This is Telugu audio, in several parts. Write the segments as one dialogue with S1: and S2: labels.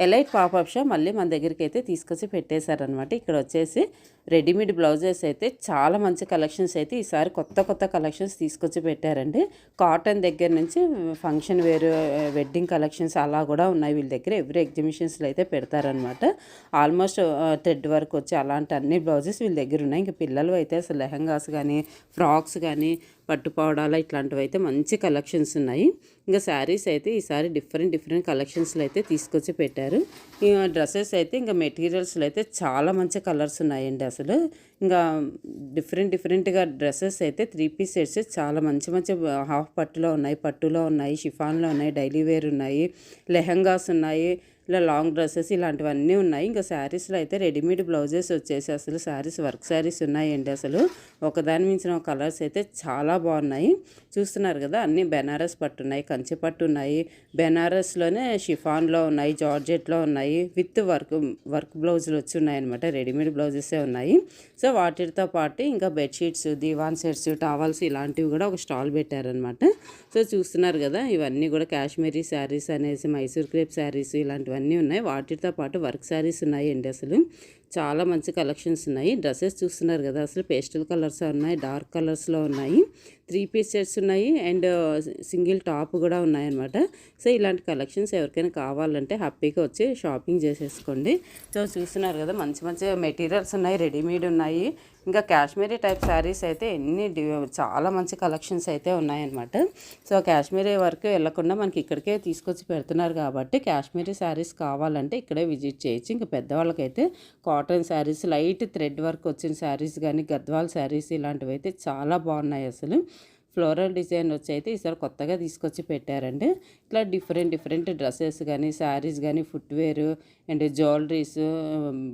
S1: ఎలైట్ పాపప్ షాప్ మళ్ళీ మన దగ్గరికి అయితే తీసుకొచ్చి పెట్టేశారనమాట. ఇక్కడ వచ్చేసి రెడీమేడ్ బ్లౌజెస్ అయితే చాలా మంచి కలెక్షన్స్ అయితే ఈసారి కొత్త కొత్త కలెక్షన్స్ తీసుకొచ్చి పెట్టారండి. కాటన్ దగ్గర నుంచి ఫంక్షన్ వేర్, వెడ్డింగ్ కలెక్షన్స్ అలా కూడా ఉన్నాయి వీళ్ళ దగ్గర. ఎవ్రీ ఎగ్జిబిషన్స్లో అయితే పెడతారనమాట. ఆల్మోస్ట్ థ్రెడ్ వర్క్ వచ్చి అలాంటి అన్ని బ్లౌజెస్ వీళ్ళ దగ్గర ఉన్నాయి. ఇంకా పిల్లలు అయితే అసలు లెహంగాస్ కానీ, ఫ్రాక్స్ కానీ, పట్టుపావడాల ఇట్లాంటివి అయితే మంచి కలెక్షన్స్ ఉన్నాయి. ఇంకా శారీస్ అయితే ఈసారి డిఫరెంట్ కలెక్షన్స్లో అయితే తీసుకొచ్చి పెట్టారు. ఇంకా డ్రెస్సెస్ అయితే ఇంకా మెటీరియల్స్లో అయితే చాలా మంచి కలర్స్ ఉన్నాయండి. అసలు ఇంకా డిఫరెంట్గా డ్రెస్సెస్ అయితే 3 పీస్ సెట్స్ చాలా మంచి హాఫ్ పట్టులో ఉన్నాయి, పట్టులో ఉన్నాయి, షిఫాన్లో ఉన్నాయి, డైలీ వేర్ ఉన్నాయి, లెహంగాస్ ఉన్నాయి, ఇలా లాంగ్ డ్రెస్సెస్ ఇలాంటివన్నీ ఉన్నాయి. ఇంకా శారీస్లో అయితే రెడీమేడ్ బ్లౌజెస్ వచ్చేసి అసలు శారీస్ వర్క్ శారీస్ ఉన్నాయండి. అసలు ఒకదాని మించిన కలర్స్ అయితే చాలా బాగున్నాయి. చూస్తున్నారు కదా, అన్నీ బెనారస్ పట్టు ఉన్నాయి, కంచి పట్టు ఉన్నాయి, బెనారస్లోనే షిఫాన్లో ఉన్నాయి, జార్జెట్లో ఉన్నాయి, విత్ వర్క్ బ్లౌజులు వచ్చి ఉన్నాయన్నమాట. రెడీమేడ్ బ్లౌజెసే ఉన్నాయి. సో వాటితో పాటు ఇంకా బెడ్షీట్స్, దీవాన్ సెట్స్, టవల్స్ ఇలాంటివి కూడా ఒక స్టాల్ పెట్టారనమాట. సో చూస్తున్నారు కదా, ఇవన్నీ కూడా కాశ్మీరీ శారీస్ అనేసి, మైసూర్ క్రేప్ శారీస్ ఇలాంటివన్నీ ఉన్నాయి. వాటితో పాటు వర్క్ శారీస్ ఉన్నాయండి. అసలు చాలా మంచి కలెక్షన్స్ ఉన్నాయి. డ్రెస్సెస్ చూస్తున్నారు కదా, అసలు పేస్టల్ కలర్స్ ఉన్నాయి, డార్క్ కలర్స్లో ఉన్నాయి, 3 పీస్ సెట్స్ ఉన్నాయి, అండ్ సింగిల్ టాప్ కూడా ఉన్నాయన్నమాట. సో ఇలాంటి కలెక్షన్స్ ఎవరికైనా కావాలంటే హ్యాపీగా వచ్చి షాపింగ్ చేసేసుకోండి. సో చూస్తున్నారు కదా, మంచి మెటీరియల్స్ ఉన్నాయి, రెడీమేడ్ ఉన్నాయి. ఇంకా కాశ్మీరీ టైప్ శారీస్ అయితే చాలా మంచి కలెక్షన్స్ అయితే ఉన్నాయన్నమాట. సో కాశ్మీరీ వరకు వెళ్ళకుండా మనకి ఇక్కడికే తీసుకొచ్చి పెడుతున్నారు కాబట్టి కాశ్మీరీ శారీస్ కావాలంటే ఇక్కడే విజిట్ చేయొచ్చు. ఇంకా పెద్దవాళ్ళకైతే cotton saris, light thread work వచ్చిన శారీస్ కానీ, గద్వాల్ శారీస్ ఇలాంటివి అయితే చాలా బాగున్నాయి. అసలు ఫ్లోరల్ డిజైన్ వచ్చి అయితే ఈసారి కొత్తగా తీసుకొచ్చి పెట్టారండి. ఇట్లా డిఫరెంట్ డ్రెస్సెస్ కానీ, శారీస్ కానీ, ఫుట్వేర్ అండ్ జ్యువెలరీస్,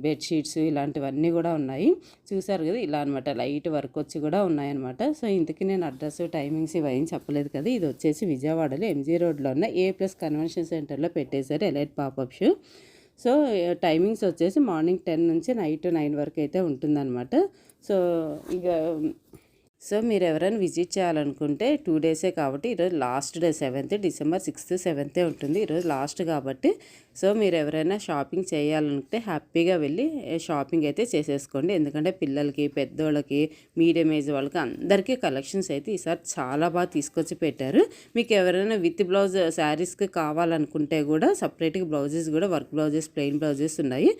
S1: బెడ్షీట్స్ ఇలాంటివన్నీ కూడా ఉన్నాయి. చూసారు కదా, ఇలా అనమాట లైట్ వర్క్ వచ్చి కూడా ఉన్నాయన్నమాట. సో ఇంతకీ నేను అడ్రస్, టైమింగ్స్ ఇవన్నీ చెప్పలేదు కదా. ఇది వచ్చేసి విజయవాడలో ఎంజీ రోడ్లో ఉన్న A+ కన్వెన్షన్ సెంటర్లో పెట్టేశారు elite popup show. So timings వచ్చేసి మార్నింగ్ 10 నుంచి నైట్ 9 వరకు అయితే ఉంటుందన్నమాట. సో ఇక మీరు ఎవరైనా విజిట్ చేయాలనుకుంటే 2 డేసే కాబట్టి ఈరోజు last day 7th December 6th 7th ఉంటుంది. ఈరోజు లాస్ట్ కాబట్టి సో మీరు ఎవరైనా షాపింగ్ చేయాలనుకుంటే హ్యాపీగా వెళ్ళి షాపింగ్ అయితే చేసేసుకోండి. ఎందుకంటే పిల్లలకి, పెద్దోళ్ళకి, మీడియం ఏజ్ వాళ్ళకి అందరికీ కలెక్షన్స్ అయితే ఈసారి చాలా బాగా తీసుకొచ్చి పెట్టారు. మీకు ఎవరైనా విత్ బ్లౌజ్ శారీస్కి కావాలనుకుంటే కూడా సపరేట్గా బ్లౌజెస్ కూడా, వర్క్ బ్లౌజెస్, ప్లెయిన్ బ్లౌజెస్ ఉన్నాయి.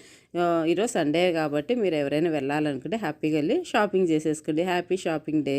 S1: ఈరోజు సండే కాబట్టి మీరు ఎవరైనా వెళ్ళాలనుకుంటే హ్యాపీగా వెళ్ళి షాపింగ్ చేసేసుకోండి. Happy shopping day.